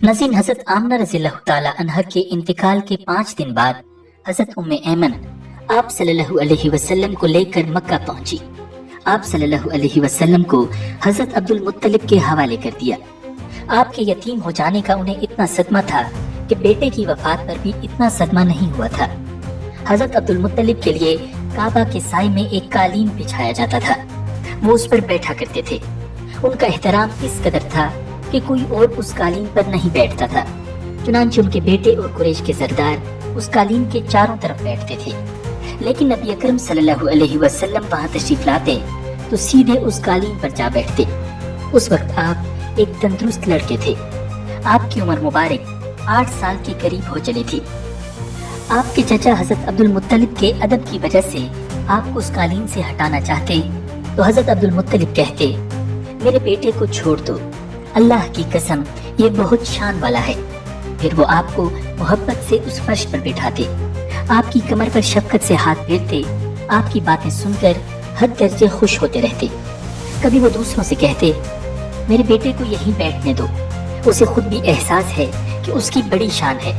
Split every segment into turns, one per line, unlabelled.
नज़ीर हज़रत आमना रज़ियल्लाहु ताला अन्हा के इंतकाल के 5 दिन बाद हज़रत उम्मे ऐमन आप सल्लल्लाहु अलैहि वसल्लम को लेकर मक्का पहुंची। आप सल्लल्लाहु अलैहि वसल्लम को हज़रत अब्दुल मुत्तलिब के हवाले कर दिया। आपके यतीम हो जाने का उन्हें इतना सदमा था कि बेटे की वफात पर भी इतना सदमा नहीं हुआ था। हज़रत अब्दुल मुत्तलिब के लिए काबा के साए में एक कालीन बिछाया जाता था। वो उस पर बैठा करते थे। उनका एहतराम इस कदर था कि कोई और उस कालीन पर नहीं बैठता था। चुनांचे उनके बेटे और कुरैश के सरदार उस कालीन के चारों तरफ बैठते थे, लेकिन नबी अकरम सल्लल्लाहु अलैहि वसल्लम वहां तशरीफ लाते तो सीधे उस कालीन पर जा बैठते। उस वक्त आप एक तंदुरुस्त लड़के थे। आपकी उम्र मुबारक 8 साल के करीब हो चली थी। आपके चचा हज़रत अब्दुल मुत्तलिब के अदब की वजह से आपको उस कालीन से हटाना चाहते तो हज़रत अब्दुल मुत्तलिब कहते, मेरे बेटे को छोड़ दो, अल्लाह की कसम ये बहुत शान वाला है। फिर वो आपको मोहब्बत से उस फर्श पर बिठाते, आपकी कमर पर शफकत से हाथ फेरते, आपकी बातें सुनकर हद दर्जे खुश होते रहते। कभी वो दूसरों से कहते, मेरे बेटे को यहीं बैठने दो, उसे खुद भी एहसास है कि उसकी बड़ी शान है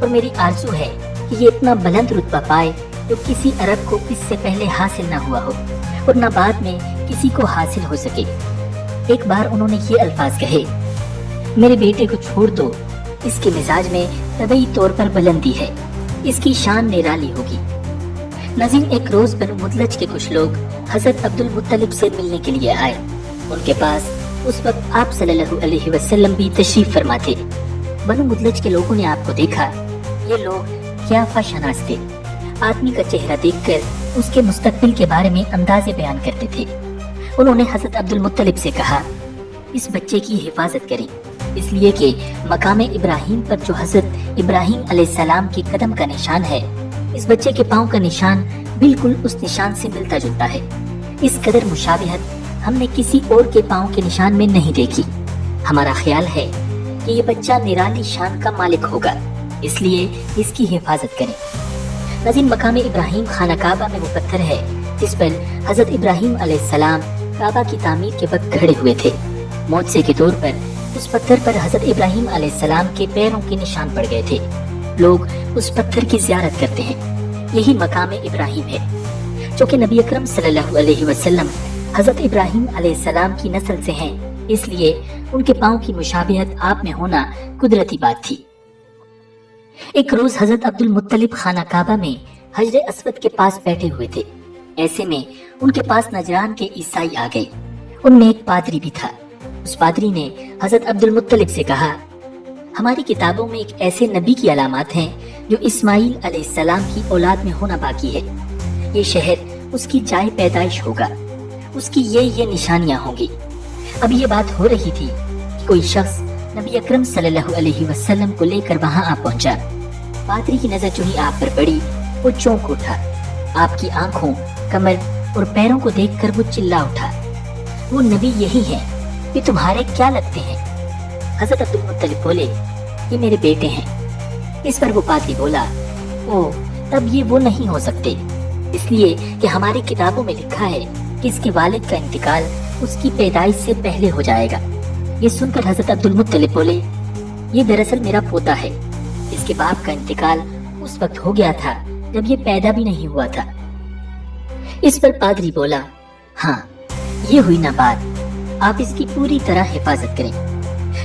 और मेरी आरज़ू है कि ये इतना बुलंद रुतबा पाए जो किसी अरब को इससे पहले हासिल न हुआ हो और न बाद में किसी को हासिल हो सके। एक बार उन्होंने ये अल्फाज कहे, मेरे बेटे को छोड़ दो, इसके मिजाज में तबई तौर पर बुलंदी है, इसकी शान निराली होगी। नज़ीर एक रोज बनु मुदलज के कुछ लोग हज़रत अब्दुल मुत्तलिब से मिलने के लिए आए। उनके पास उस वक्त आप सल्लल्लाहु अलैहि वसल्लम भी तशरीफ फरमा थे। बनु मुदलज के लोगों ने आपको देखा। ये लोग क़ियाफ़ा शनास थे। आदमी का चेहरा देखकर उसके मुस्तकबिल के बारे में अंदाज़े बयान करते थे। उन्होंने हज़रत अब्दुल मुत्तलिब से कहा, इस बच्चे की हिफाजत करें, इसलिए कि मकाम इब्राहिम पर जो हज़रत इब्राहिम अलैहिस्सलाम के कदम का निशान है, इस बच्चे के पाँव का निशान बिल्कुल उस निशान से मिलता जुलता है। इस कदर मुशाबिहत हमने किसी और के पाँव के निशान में नहीं देखी। हमारा ख्याल है कि ये बच्चा निराली शान का मालिक होगा, इसलिए इसकी हिफाजत करें। नज़ीर मकाम इब्राहिम खाना काबा में वो पत्थर है जिस पर हज़रत इब्राहिम अलैहिस्सलाम काबा की तामीर के वक्त खड़े हुए थे। मोज़े के तौर पर उस पत्थर पर हज़रत इब्राहिम अलैहिस्सलाम के पैरों के निशान पड़ गए थे। लोग उस पत्थर की ज़ियारत करते हैं। यही मकाम इब्राहिम है, जो कि नबी अकरम सल्लल्लाहु अलैहि वसल्लम हज़रत इब्राहिम अलैहिस्सलाम की नस्ल से हैं, इसलिए उनके पाँव की मुशाबिहत आप में होना कुदरती बात थी। एक रोज हज़रत अब्दुल मुत्तलिब खाना काबा में हजरे अस्वद के पास बैठे हुए थे। ऐसे में उनके पास नजरान के ईसाई आ गए। उनमें एक पादरी भी था। उस पादरी ने हज़रत अब्दुल मुत्तलिब से कहा, हमारी किताबों में एक ऐसे नबी की अलामत हैं जो इस्माइल अलैहिस्सलाम की औलाद में होना बाकी है। ये शहर उसकी जाए पैदाइश होगा, उसकी ये निशानियां होंगी। अब ये बात हो रही थी कि कोई शख्स नबी अकरम सल्लल्लाहु अलैहि वसल्लम को लेकर वहां आ पहुंचा। पादरी की नजर जो ही आप पर पड़ी, वो चौंक उठा। आपकी आंखों, कमर और पैरों को देखकर वो चिल्ला उठा, वो नबी यही है, ये तुम्हारे क्या लगते हैं? हज़रत अब्दुल मुत्तलिब बोले, ये मेरे बेटे हैं। इस पर वो पादरी बोला, ओ तब ये वो नहीं हो सकते, इसलिए कि हमारी किताबों में लिखा है कि इसके वालिद का इंतकाल उसकी पैदाइश से पहले हो जाएगा। ये सुनकर हज़रत अब्दुल मुत्तलिब बोले, ये दरअसल मेरा पोता है, इसके बाप का इंतकाल उस वक्त हो गया था जब ये पैदा भी नहीं हुआ था। इस पर पादरी बोला, हाँ ये हुई ना बात, आप इसकी पूरी तरह हिफाजत करें।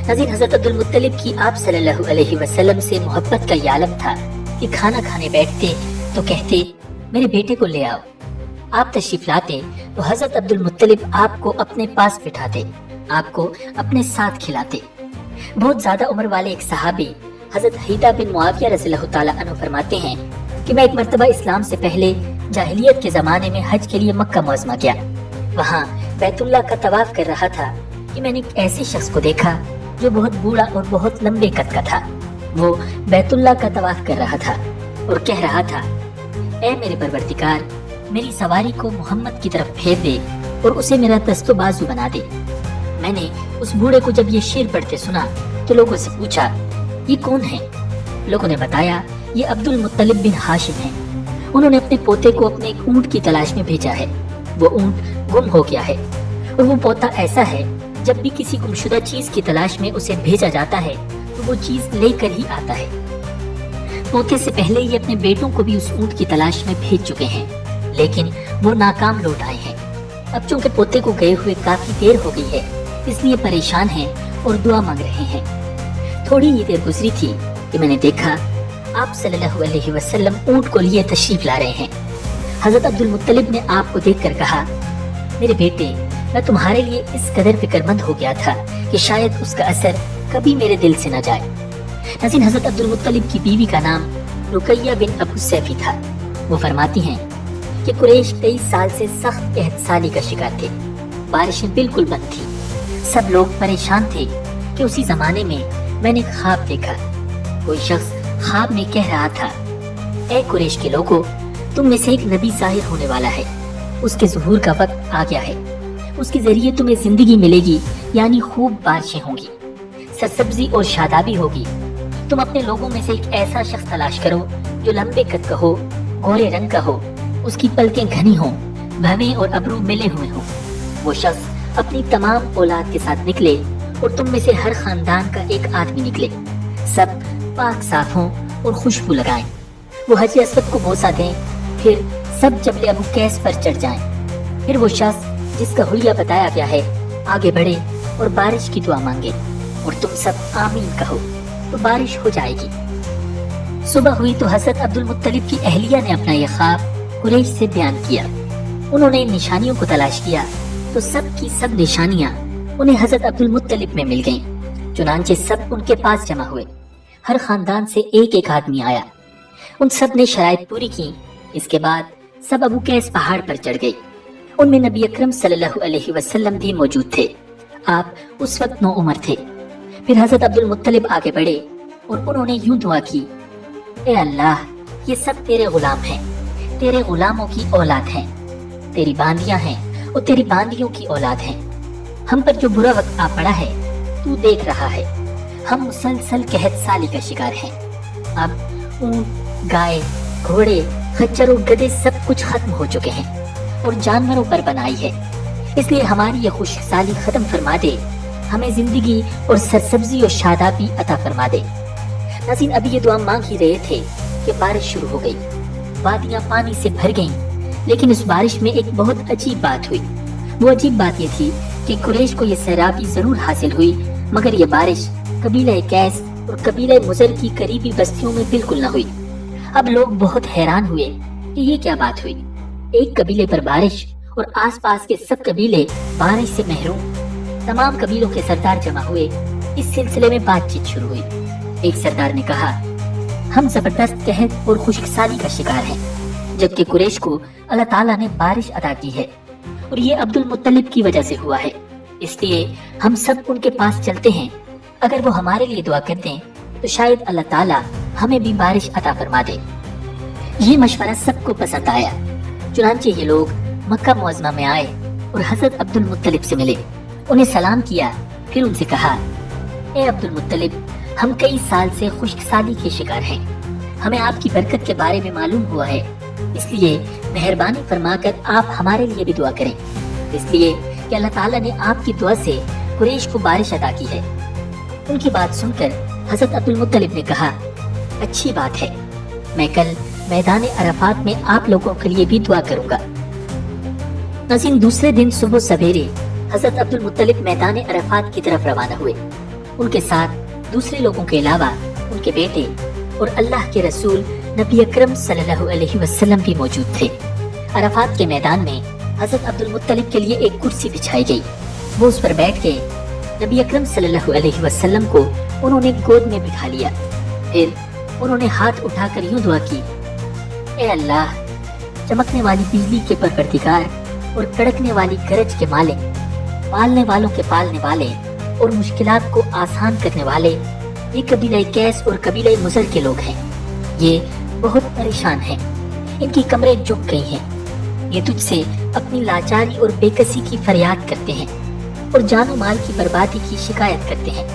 नज़ीर हज़रत अब्दुल मुत्तलिब की आप सल्लल्लाहु अलैहि वसल्लम से मोहब्बत का ये आलम था कि खाना खाने बैठते तो कहते, मेरे बेटे को ले आओ। आप तशरीफ लाते तो हज़रत अब्दुल मुत्तलिब आपको अपने पास बिठाते, आपको अपने साथ खिलाते। बहुत ज्यादा उम्र वाले एक सहाबी हज़रत हिदा बिन मुआविया रज़ियल्लाहु ताला अन्हु फरमाते हैं कि मैं एक मर्तबा इस्लाम से पहले जाहिलियत के जमाने में हज के लिए मक्का मुअज़्ज़मा गया। वहाँ बैतुल्लाह का तवाफ कर रहा था कि मैंने एक ऐसे शख्स को देखा जो बहुत बूढ़ा और बहुत लंबे कद का था। वो बैतुल्लाह का तवाफ कर रहा था और कह रहा था, ऐ मेरे परवरदिगार, मेरी सवारी को मोहम्मद की तरफ फेर दे और उसे मेरा दस्तो बाजू बना दे। मैंने उस बूढ़े को जब ये शेर पढ़ते सुना तो लोगों से पूछा, ये कौन है? लोगों ने बताया, ये अब्दुल मुत्तलिब बिन हाशिम है। उन्होंने अपने पोते को अपने एक ऊंट की तलाश में भेजा है। वो ऊंट गुम हो गया है और वो पोता ऐसा है, जब भी किसी गुमशुदा चीज की तलाश में उसे भेजा जाता है تو وہ چیز لے کر ہی آتا ہے۔ موت سے پہلے یہ اپنے بیٹوں کو بھی اس اونٹ کی تلاش میں بھیج چکے ہیں، لیکن وہ ناکام لوٹ آئے ہیں۔ اب چونکہ پوتے کو گئے ہوئے کافی دیر ہو گئی ہے، اس لیے پریشان ہیں اور دعا مانگ رہے ہیں۔ تھوڑی ہی دیر گزری تھی کہ میں نے دیکھا آپ صلی اللہ علیہ وسلم اونٹ کو لیے تشریف لا رہے ہیں۔ حضرت عبد المطلب نے آپ کو دیکھ کر کہا، میرے بیٹے، میں تمہارے لیے اس قدر فکر مند ہو گیا تھا کہ شاید اس کا اثر کبھی میرے دل سے نہ جائے۔ ناظرین، حضرت عبد المطلب کی بیوی کا نام رقیہ بن ابو سیفی تھا۔ وہ فرماتی ہیں کہ قریش 23 سال سے سخت قحط سالی کا شکار تھے، بارشیں بالکل بند تھی، سب لوگ پریشان تھے کہ اسی زمانے میں میں نے خواب دیکھا۔ کوئی شخص خواب میں کہہ رہا تھا، اے قریش کے لوگوں، تم میں سے ایک نبی ظاہر ہونے والا ہے، اس کے ظہور کا وقت آ گیا ہے، اس کے ذریعے تمہیں زندگی ملے گی، یعنی خوب بارشیں ہوں گی، سرسبزی اور شادابی ہوگی۔ تم اپنے لوگوں میں سے ایک ایسا شخص تلاش کرو جو لمبے قد کا ہو، گورے رنگ کا ہو، اس کی پلکیں گھنی ہوں، بھویں اور ابرو ملے ہوئے ہوں۔ وہ شخص اپنی تمام اولاد کے ساتھ نکلے اور تم میں سے ہر خاندان کا ایک آدمی نکلے، سب پاک صاف ہوں اور خوشبو لگائیں۔ وہ حجر اسود کو بوسہ دیں، پھر سب جبل ابو قیس پر چڑھ جائیں۔ پھر وہ شخص جس کا حلیہ بتایا گیا ہے آگے بڑھے اور بارش کی دعا مانگے، اور تم سب آمین کہو تو بارش ہو جائے گی۔ صبح ہوئی تو حضرت عبد المطلب کی اہلیہ نے اپنا یہ خواب قریش سے بیان کیا۔ انہوں نے نشانیوں کو تلاش کیا تو سب کی سب نشانیاں انہیں حضرت عبد المطلب میں مل گئیں۔ چنانچہ سب ان کے پاس جمع ہوئے، ہر خاندان سے ایک ایک آدمی آیا، ان سب نے شرائط پوری کی۔ اس کے بعد سب ابو قیس پہاڑ پر چڑھ گئے۔ ان میں نبی اکرم صلی اللہ علیہ وسلم بھی موجود تھے، آپ اس وقت 9 عمر تھے۔ پھر حضرت عبد المطلب آگے بڑھے اور انہوں نے یوں دعا کی، اے اللہ، یہ سب تیرے غلام ہیں، تیرے غلاموں کی اولاد ہیں، تیری باندیاں ہیں اور تیری باندیوں کی اولاد ہیں۔ ہم پر جو برا وقت آ پڑا ہے تو دیکھ رہا ہے، ہم مسلسل قحط سالی کا شکار ہیں۔ اب اونٹ، گائے، گھوڑے، خچر اور گدھے سب کچھ ختم ہو چکے ہیں اور جانوروں پر بنائی ہے، اس لیے ہماری یہ خشک سالی ختم فرما دے، ہمیں زندگی اور سرسبزی اور شادابی عطا فرما دے۔ ناظرین، ابھی یہ دعا مانگ ہی رہے تھے کہ بارش شروع ہو گئی، وادیاں پانی سے بھر گئیں، لیکن اس بارش میں ایک بہت عجیب بات ہوئی۔ وہ عجیب بات یہ تھی کہ قریش کو یہ سیرابی ضرور حاصل ہوئی، مگر یہ بارش قبیلہ قیس اور قبیلہ مضر کی قریبی بستیوں میں بالکل نہ ہوئی۔ اب لوگ بہت حیران ہوئے کہ یہ کیا بات ہوئی، ایک قبیلے پر بارش اور آس پاس کے سب قبیلے بارش سے محروم۔ تمام قبیلوں کے سردار جمع ہوئے، اس سلسلے میں بات چیت شروع ہوئی۔ ایک سردار نے کہا، ہم زبردست قحط اور خشک سالی کا شکار ہیں، جبکہ قریش کو اللہ تعالیٰ نے بارش عطا کی ہے اور یہ عبد المطلب کی وجہ سے ہوا ہے، اس لیے ہم سب ان کے پاس چلتے ہیں، اگر وہ ہمارے لیے دعا کر دیں تو شاید اللہ تعالیٰ ہمیں بھی بارش عطا فرما دے۔ یہ مشورہ سب کو پسند آیا، چنانچہ یہ لوگ مکہ معظمہ میں آئے اور حضرت عبد المطلب سے ملے، انہیں سلام کیا، پھر ان سے کہا، اے عبد المطلب، ہم کئی سال سے خشک سالی کے شکار ہیں، ہمیں آپ کی برکت کے بارے میں معلوم ہوا ہے، اس لیے مہربانی فرما کر آپ ہمارے لیے بھی دعا کریں، اس لیے کہ اللہ تعالیٰ نے آپ کی دعا سے قریش کو بارش عطا کی ہے۔ ان کی بات سن کر حضرت عبد المطلب نے کہا، اچھی بات ہے، میں کل میدان عرفات میں آپ لوگوں کے لیے بھی دعا کروں گا۔ ناظرین، دوسرے دن صبح سویرے حضرت عبد المطلب میدان عرفات کی طرف روانہ ہوئے۔ ان کے ساتھ دوسرے لوگوں کے علاوہ ان کے بیٹے اور اللہ کے رسول نبی اکرم صلی اللہ علیہ وسلم بھی موجود تھے۔ عرفات کے میدان میں حضرت عبد المطلب کے لیے ایک کرسی بچھائی گئی، وہ اس پر بیٹھ کے نبی اکرم صلی اللہ علیہ وسلم کو انہوں نے گود میں بٹھا لیا، پھر انہوں نے ہاتھ اٹھا کر یوں دعا کی، اے اللہ، چمکنے والی بجلی کے پروردگار اور کڑکنے والی گرج کے مالک، پالنے والوں کے پالنے والے اور مشکلات کو آسان کرنے والے، یہ قبیلہ قیس اور قبیلہ مضر کے لوگ ہیں، یہ بہت پریشان ہیں، ان کی کمریں جھک گئی ہیں، یہ تجھ سے اپنی لاچاری اور بے کسی کی فریاد کرتے ہیں اور جان و مال کی بربادی کی شکایت کرتے ہیں،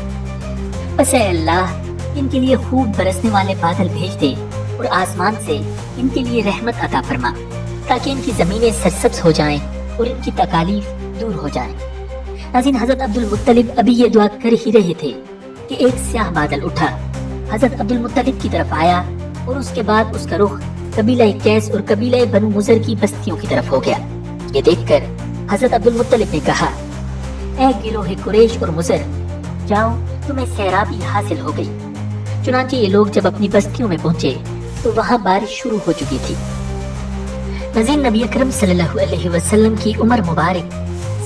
بس اے اللہ، ان کے لیے خوب برسنے والے بادل بھیج دے اور آسمان سے ان کے لیے رحمت عطا فرما، تاکہ ان کی زمینیں سرسبز ہو جائیں اور ان کی تکالیف دور ہو جائیں۔ ناظرین، حضرت عبد المطلب ابھی یہ دعا کر ہی رہے تھے کہ ایک سیاہ بادل اٹھا، حضرت عبد المطلب کی طرف آیا اور اس کے بعد اس کا رخ قبیلہ کیس اور قبیلہ بنو مضر کی بستیوں کی طرف ہو گیا۔ یہ دیکھ کر حضرت عبد المطلب نے کہا، اے گروہ قریش اور مضر، جاؤ، تمہیں سیرابی حاصل ہو گئی۔ چنانچہ یہ لوگ جب اپنی بستیوں میں پہنچے تو وہاں بارش شروع ہو چکی تھی۔ ناظرین، نبی اکرم صلی اللہ علیہ وسلم کی عمر مبارک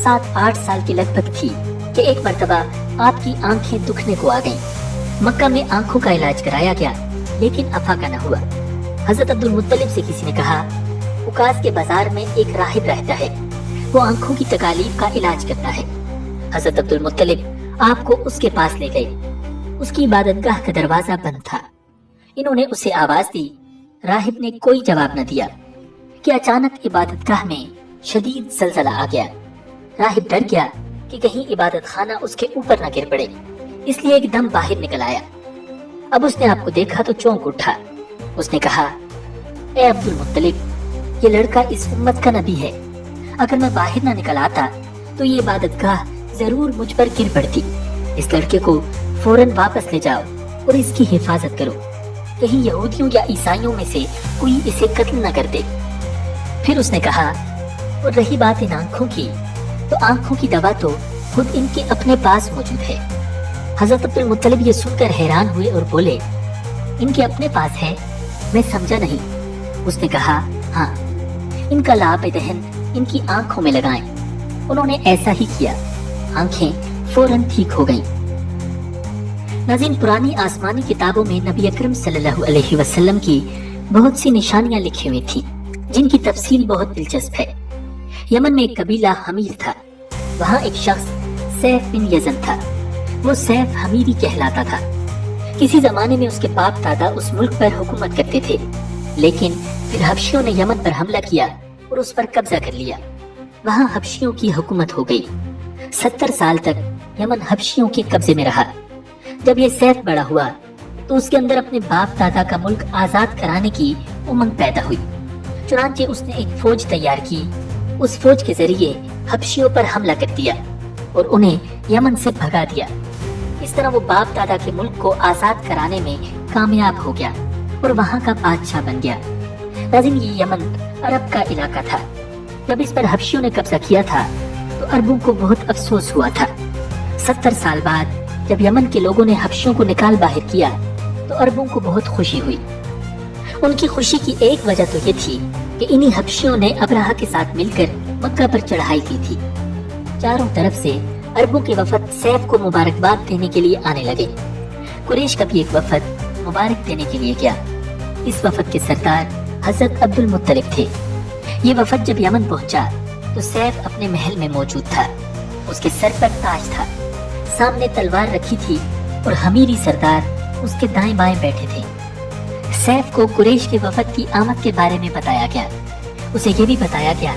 7-8 سال کی لگ بھگ تھی کہ ایک مرتبہ آپ کی آنکھیں دکھنے کو آ گئیں۔ مکہ میں آنکھوں کا علاج کرایا گیا لیکن افاقہ نہ ہوا۔ حضرت عبد المطلب سے کسی نے کہا، اوقاس کے بازار میں ایک راہب رہتا ہے، وہ آنکھوں کی تکالیف کا علاج کرتا ہے۔ حضرت عبد المطلب آپ کو اس کے پاس لے گئے۔ اس کی عبادت گاہ کا دروازہ بند تھا۔ انہوں نے اسے آواز دی، راہب نے کوئی جواب نہ دیا کہ اچانک عبادت گاہ میں شدید زلزلہ آ گیا۔ راہب ڈر گیا کہ کہیں عبادت خانہ اس کے اوپر نہ گر پڑے، اس لیے ایک دم باہر نکل آیا۔ اب اس نے آپ کو دیکھا تو چونک اٹھا۔ اس نے کہا، اے عبد المطلب، یہ لڑکا اس امت کا نبی ہے، اگر میں باہر نہ نکل آتا تو یہ عبادت گاہ ضرور مجھ پر گر پڑتی۔ اس لڑکے کو فوراً واپس لے جاؤ اور اس کی حفاظت کرو، کہیں یہودیوں یا عیسائیوں میں سے کوئی اسے قتل نہ کر دے۔ پھر اس نے کہا، اور رہی بات ان آنکھوں کی، تو آنکھوں کی دوا تو خود ان کے اپنے پاس موجود ہے۔ حضرت عبد المطلب یہ سن کر حیران ہوئے اور بولے، ان کے اپنے پاس ہے؟ میں سمجھا نہیں۔ اس نے کہا، ہاں، ان کا لعاب دہن ان کی آنکھوں میں لگائیں۔ انہوں نے ایسا ہی کیا، آنکھیں فوراً ٹھیک ہو گئیں۔ ناظرین، پرانی آسمانی کتابوں میں نبی اکرم صلی اللہ علیہ وسلم کی بہت سی نشانیاں لکھی ہوئی تھیں جن کی تفصیل بہت دلچسپ ہے۔ یمن میں ایک قبیلہ حمیر تھا، وہاں ایک شخص سیف بن یزن تھا۔ وہ سیف حمیری کہلاتا تھا۔ کسی زمانے میں اس کے باپ دادا اس ملک پر حکومت کرتے تھے، لیکن پھر حبشیوں نے یمن پر حملہ کیا اور اس پر قبضہ کر لیا۔ وہاں حبشیوں کی حکومت ہو گئی۔ 70 سال تک یمن حبشیوں کے قبضے میں رہا۔ جب یہ سیف بڑا ہوا تو اس کے اندر اپنے باپ دادا کا ملک آزاد کرانے کی امنگ پیدا ہوئی۔ چنانچہ اس نے ایک فوج تیار کی۔ اس فوج کے ذریعے حبشیوں پر حملہ کر دیا اور انہیں یمن سے بھگا دیا۔ اس طرح وہ باپ دادا کے ملک کو آزاد کرانے میں کامیاب ہو گیا اور وہاں کا بادشاہ بن گیا۔ ناظرین، یہ یمن عرب کا علاقہ تھا۔ جب اس پر حبشیوں نے قبضہ کیا تھا تو عربوں کو بہت افسوس ہوا تھا۔ 70 سال بعد جب یمن کے لوگوں نے حبشیوں کو نکال باہر کیا تو عربوں کو بہت خوشی ہوئی۔ ان کی خوشی کی ایک وجہ تو یہ تھی کہ انہی حبشیوں نے ابرہہ کے ساتھ مل کر مکہ پر چڑھائی کی تھی۔ چاروں طرف سے عربوں کے وفد سیف کو مبارکباد دینے کے لیے آنے لگے۔ قریش کا بھی ایک وفد مبارک دینے کے لیے گیا۔ اس وفد کے سردار حضرت عبد المطلب تھے۔ یہ وفد جب یمن پہنچا تو سیف اپنے محل میں موجود تھا۔ اس کے سر پر تاج تھا، سامنے تلوار رکھی تھی اور حمیری سردار اس کے دائیں بائیں بیٹھے تھے۔ سیف کو قریش کے وفد کی آمد کے بارے میں بتایا گیا۔ اسے یہ بھی بتایا گیا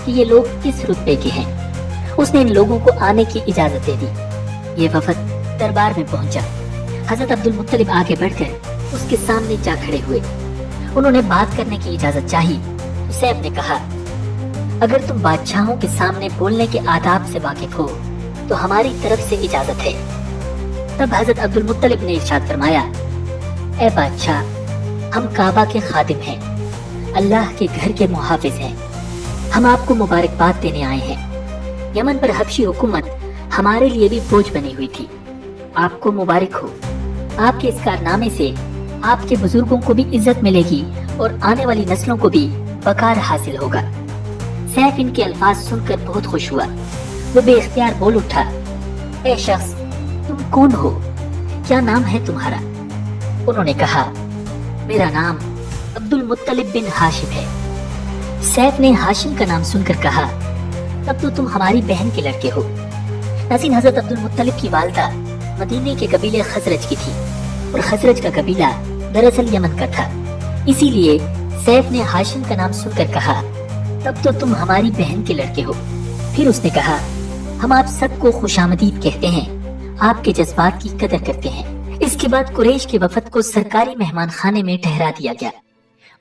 کہ یہ لوگ کس رتبے کے ہیں۔ اس نے ان لوگوں کو آنے کی اجازت دے دی۔ یہ وفد دربار میں پہنچا۔ حضرت عبد المطلب آگے بڑھ کر اس کے سامنے جا کھڑے ہوئے۔ انہوں نے بات کرنے کی اجازت چاہی تو سیف نے کہا، اگر تم بادشاہوں کے سامنے بولنے کے آداب سے واقف ہو تو ہماری طرف سے اجازت ہے۔ تب حضرت عبد المطلب نے ارشاد فرمایا، اے بادشاہ، ہم کعبہ کے خادم ہیں، اللہ کے گھر کے محافظ ہیں، ہم آپ کو مبارکباد دینے آئے ہیں۔ یمن پر حبشی حکومت ہمارے لیے بھی بوجھ بنی ہوئی تھی، آپ کو مبارک ہو۔ آپ کے اس کارنامے سے آپ کے بزرگوں کو بھی عزت ملے گی اور آنے والی نسلوں کو بھی وقار حاصل ہوگا۔ سیف ان کے الفاظ سن کر بہت خوش ہوا۔ وہ بے اختیار بول اٹھا، اے شخص، تم کون ہو؟ کیا نام ہے تمہارا؟ انہوں نے کہا، میرا نام عبد المطلب بن ہاشم ہے۔ سیف نے ہاشم کا نام سن کر کہا، تب تو تم ہماری بہن کے لڑکے ہو۔ ناظرین، حضرت عبد المطلب کی والدہ مدینے کے قبیلے خزرج کی تھی اور خزرج کا قبیلہ دراصل یمن کا تھا۔ اسی لیے سیف نے ہاشم کا نام سن کر کہا، تب تو تم ہماری بہن کے لڑکے ہو۔ پھر اس نے کہا، ہم آپ سب کو خوش آمدید کہتے ہیں، آپ کے جذبات کی قدر کرتے ہیں۔ اس کے بعد قریش کے وفد کو سرکاری مہمان خانے میں ٹھہرا دیا گیا۔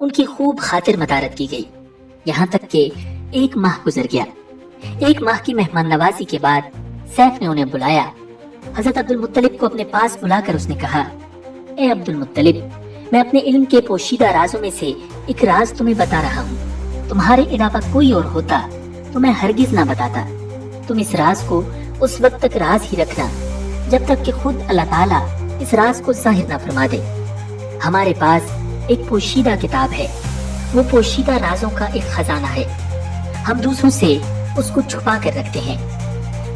ان کی خوب خاطر مدارت کی گئی، یہاں تک کہ 1 ماہ گزر گیا۔ 1 ماہ کی مہمان نوازی کے بعد سیف نے انہیں بلایا हजरत अब्दुल मुत्तलिब को अपने पास बुलाकर उसने कहा, ए अब्दुल मुत्तलिब, मैं अपने इल्म के पोशीदा राजों में से एक राज तुम्हें बता रहा हूँ। तुम्हारे अलावा कोई और होता तो मैं हरगिज ना बताता। तुम इस राज को उस वक्त तक राज ही रखना जब तक कि खुद अल्लाह ताला इस राज को जाहिर ना फरमा दे। हमारे पास एक पोशीदा किताब है, वो पोशीदा राजों का एक खजाना है। हम दूसरों से उसको छुपा कर रखते हैं।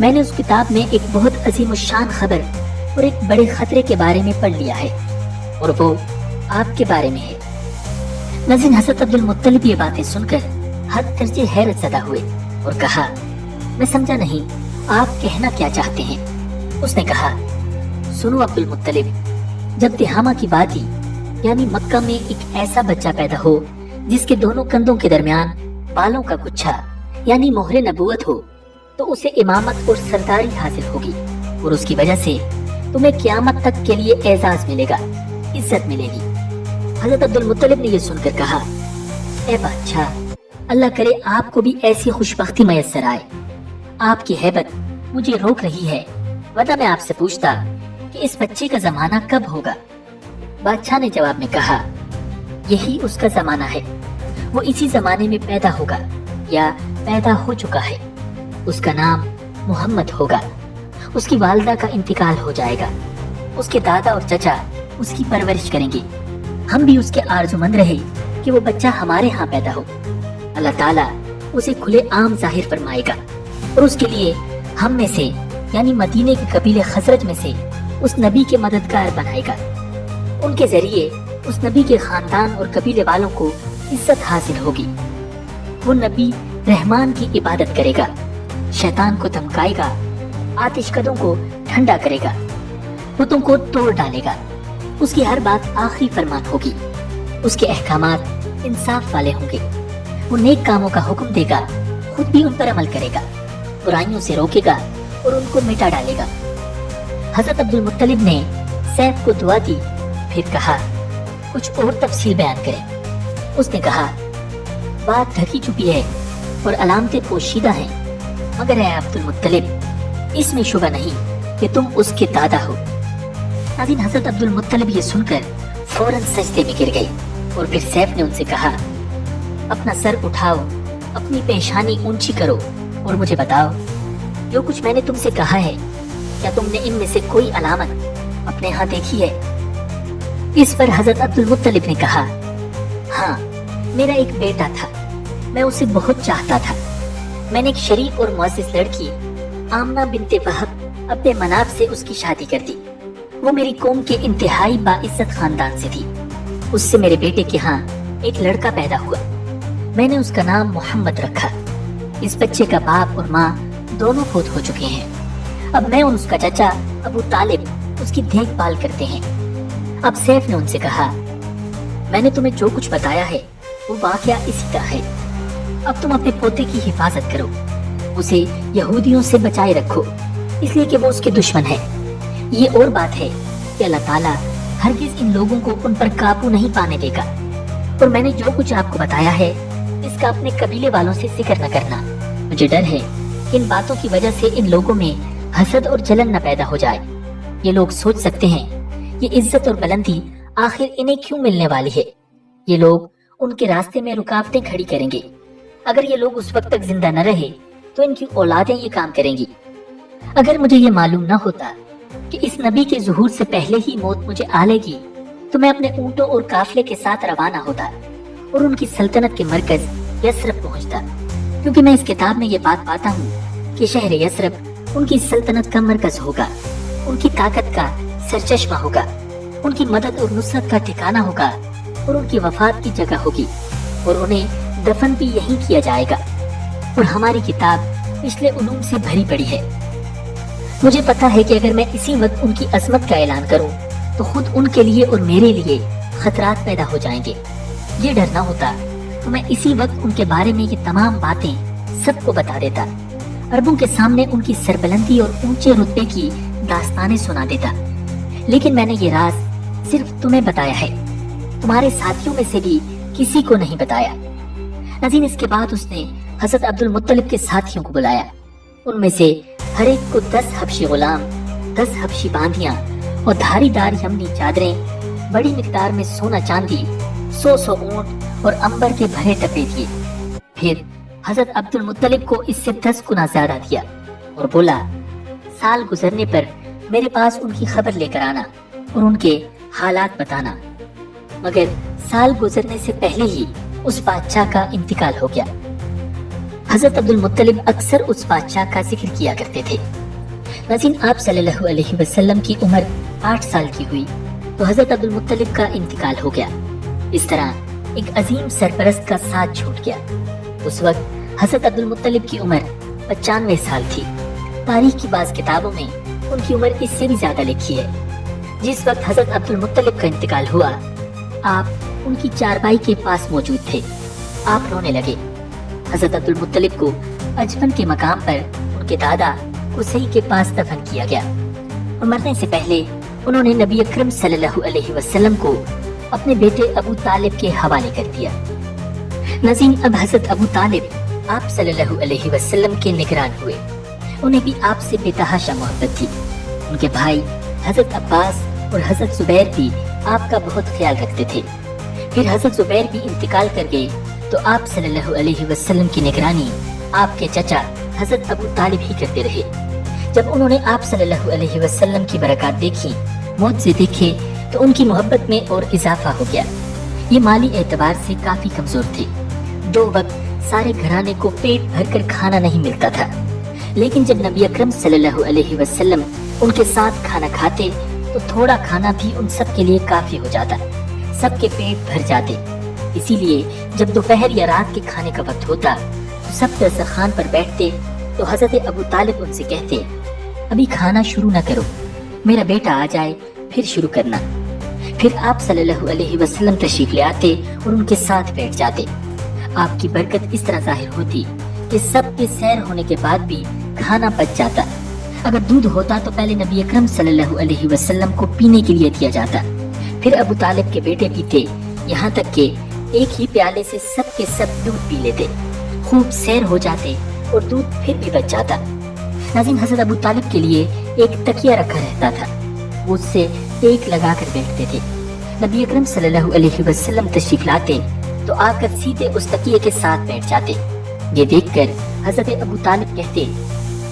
मैंने उस किताब में एक बहुत अजीम शान खबर और एक बड़े खतरे के बारे में पढ़ लिया है, और वो आपके बारे में है। नज़ीर, हज़रत अब्दुल मुत्तलिब ये बातें सुनकर हद दर्जे हैरत ज़दा हुए और कहा, मैं समझा नहीं, आप कहना क्या चाहते हैं? उसने कहा, सुनो अब्दुल मुत्तलिब, जब तिहामा की वादी यानी मक्का में एक ऐसा बच्चा पैदा हो जिसके दोनों कंधों के दरमियान बालों का गुच्छा यानी मोहरे नबूवत हो, तो उसे इमामत और सरदारी हासिल होगी और उसकी वजह से तुम्हें क़यामत तक के लिए एजाज मिलेगा, इज्जत मिलेगी। हज़रत अब्दुल मुत्तलिब ने यह सुनकर कहा, ए बादशाह, अल्लाह करे आपको भी ऐसी खुशबख्ती मयस्सर आए। आपकी हैबत मुझे रोक रही है, वरना मैं आपसे पूछता कि इस बच्चे का जमाना कब होगा। बादशाह ने जवाब में कहा, यही उसका जमाना है, वो इसी जमाने में पैदा होगा या पैदा हो चुका है। उसका नाम मोहम्मद होगा। उसकी वालिदा का इंतकाल हो जाएगा। उसके दादा और चचा उसकी परवरिश करेंगे। हम भी उसके आरज़ूमंद रहे कि वो बच्चा हमारे यहाँ पैदा हो। अल्लाह ताला उसे खुले आम जाहिर फरमाएगा और उसके लिए हम में से यानी मदीने के कबीले खजरज में से उस नबी के मददगार बनाएगा। उनके जरिए उस नबी के खानदान और कबीले वालों को इज्जत हासिल होगी। वो नबी रहमान की इबादत करेगा, शैतान को धमकाएगा, आतिशकदों को ठंडा करेगा, बुतों को तोड़ डालेगा। उसकी हर बात आखिरी फरमान होगी। उसके अहकामात इंसाफ वाले होंगे। वो नेक कामों का हुक्म देगा, खुद भी उन पर अमल करेगा, बुराइयों से रोकेगा और उनको मिटा डालेगा। हज़रत अब्दुल मुत्तलिब ने सैफ को दुआ दी, फिर कहा, कुछ और तफसील बयान करें। उसने कहा, बात ढकी छुपी है और अलामतें पोशीदा हैं, मगर है अब्दुल मुत्तलिब, इसमें शुबा नहीं कि तुम उसके दादा हो। नाज़रीन, हज़रत अब्दुल मुत्तलिब ये सुनकर फौरन सजदे में गिर गए और फिर सैफ ने उनसे कहा, अपना सर उठाओ, अपनी पेशानी ऊंची करो और मुझे बताओ, जो कुछ मैंने तुमसे कहा है, क्या तुमने इनमें से कोई अलामत अपने यहाँ देखी है? इस पर हज़रत अब्दुल मुत्तलिब ने कहा, हाँ, मेरा एक बेटा था, मैं उसे बहुत चाहता था। मैंने एक शरीफ और मुअज़्ज़िज़ लड़की आमना बिनते वहब अपने मनाफ से उसकी शादी कर दी। वो मेरी कौम के इंतहाई बाइज्जत खानदान से थी। उससे मेरे बेटे के यहाँ एक लड़का पैदा हुआ। मैंने उसका नाम मोहम्मद रखा। इस बच्चे का बाप और माँ दोनों फौत हो चुके हैं। अब मैं और उसका चाचा अबू तालिब उसकी देखभाल करते हैं। अब सैफ ने उनसे कहा, मैंने तुम्हें जो कुछ बताया है वो वाकया इसी का है। अब तुम अपने पोते की हिफाजत करो, उसे यहूदियों से बचाए रखो, इसलिए कि वो उसके दुश्मन है। ये और बात है कि अल्लाह ताला हरगिज इन लोगों को उन पर काबू नहीं पाने देगा। और मैंने जो कुछ आपको बताया है, इसका अपने कबीले वालों से जिक्र न करना। मुझे डर है कि इन बातों की वजह से इन लोगों में हसद और जलन न पैदा हो जाए। ये लोग सोच सकते हैं ये इज्जत और बुलंदी आखिर इन्हें क्यों मिलने वाली है। ये लोग उनके रास्ते में रुकावटें खड़ी करेंगे। अगर ये लोग उस वक्त तक जिंदा न रहे तो इनकी औलादें ये काम करेंगी। अगर मुझे ये मालूम न होता कि इस नबी के ज़ुहूर से पहले ही मौत मुझे आ लेगी, तो मैं अपने ऊंटों और काफिले के साथ रवाना होता और उनकी सल्तनत के मरकज यसरब पहुंचता, क्योंकि मैं इस किताब में ये बात पाता हूँ कि शहर यसरब उनकी सल्तनत का मरकज होगा, उनकी ताकत का सरचश्मा होगा, उनकी मदद और नुसरत का ठिकाना होगा और उनकी वफात की जगह होगी और उन्हें दफन भी यहीं किया जाएगा। और हमारी किताब पिछले उलूम से भरी पड़ी है। मुझे पता है कि अगर मैं इसी वक्त उनकी अजमत का ऐलान करूं तो खुद उनके लिए और मेरे लिए खतरात पैदा हो जाएंगे। ये डर ना होता तो मैं इसी वक्त उनके बारे में ये तमाम बातें सबको बता देता, अरबों के सामने उनकी सरबलंदी और ऊंचे रुतबे की दास्तानें सुना देता। लेकिन मैंने ये राज सिर्फ तुम्हें बताया है, तुम्हारे साथियों में से भी किसी को नहीं बताया। नाज़रीन, इसके बाद उसने हज़रत अब्दुल मुत्तलिब के साथियों को बुलाया। उनमें से हर एक को 10 हबशी गुलाम 10 हबशी बांधियां और धारीदार यमनी चादरें, बड़ी मिकदार में सोना चांदी, 100 ऊंट और अंबर के भरे टपे दिए। फिर हजरत अब्दुल मुत्तलिब को इससे 10 गुना ज्यादा दिया और बोला, साल गुजरने पर मेरे पास उनकी खबर लेकर आना और उनके हालात बताना। मगर साल गुजरने से पहले ही उस बादशाह का इंतकाल हो गया। हजरत अब्दुल मुत्तलिब अक्सर उस बादशाह का जिक्र किया करते थे। नाज़रीन, आप सल्लल्लाहु अलैहि वसल्लम की उम्र 8 साल की हुई तो हजरत अब्दुल मुत्तलिब का इंतकाल हो गया। इस तरह एक अजीम सरपरस्त का साथ छूट गया। उस वक्त हजरत अब्दुल मुत्तलिब की उम्र 95 साल थी। तारीख की बाज़ किताबों में उनकी उम्र इससे भी ज्यादा लिखी है। जिस वक्त हजरत अब्दुल मुत्तलिब का इंतकाल हुआ, आप उनकी चारपाई के पास मौजूद थे। आप रोने लगे। हजरत अब्दुल मुत्तलिब को अजमन के मकाम पर उनके दादा कुसई के पास दफन किया गया और मरने से पहले उन्होंने नबी अकरम सल्लल्लाहु अलैहि वसल्लम को अपने बेटे अबू तालिब के हवाले कर दिया। नाज़रीन, अब हजरत अबू तालिब आप सल्लल्लाहु अलैहि वसल्लम के निगरान हुए। उन्हें भी आपसे बेतहाशा मोहब्बत थी। उनके भाई हजरत अब्बास और हजरत जुबैर भी आपका बहुत ख्याल रखते थे। फिर हजरत जुबैर भी इंतकाल कर गए तो आप सल्लल्लाहु अलैहि वसल्लम की निगरानी आपके चचा हजरत अबू तालिब ही करते रहे। जब उन्होंने आप सल्लल्लाहु अलैहि वसल्लम की बरकत देखी, मुझसे देखे, तो उनकी मोहब्बत में और इजाफा हो गया। ये माली एतबार से काफी कमजोर थे। 2 वक्त सारे घराने को पेट भरकर खाना नहीं मिलता था, लेकिन जब नबी अकरम सल्लल्लाहु अलैहि वसल्लम उनके साथ खाना खाते तो थोड़ा खाना भी उन सब के लिए काफी हो जाता, सबके पेट भर जाते। इसीलिए जब दोपहर या रात के खाने का वक्त होता तो सब दस्तरखान पर बैठते तो हजरत अबू तालिब उनसे कहते, अभी खाना शुरू न करो, मेरा बेटा आ जाए फिर शुरू करना। फिर आप सल्लल्लाहु अलैहि वसल्लम तशरीफ ले आते और उनके साथ बैठ जाते। आपकी बरकत इस तरह जाहिर होती कि सबके सैर होने के बाद भी खाना बच जाता। अगर दूध होता तो पहले नबी अकरम सल्लल्लाहु अलैहि वसल्लम को पीने के लिए दिया जाता, फिर अबू तालिब के बेटे पीते, यहाँ तक कि एक ही प्याले से सब के सब दूध पी लेते। खूब सैर हो जाते और दूध फिर भी बच जाता। नाज़रीन, हज़रत अबू तालिब के लिए एक तकिया रखा रहता था, वो उससे टेक लगा कर बैठते थे। नबी अकरम सल्लल्लाहु अलैहि वसल्लम तशरीफ लाते तो आकर सीधे उस तकिए के साथ बैठ जाते। ये देखकर हज़रत अबू तालिब कहते,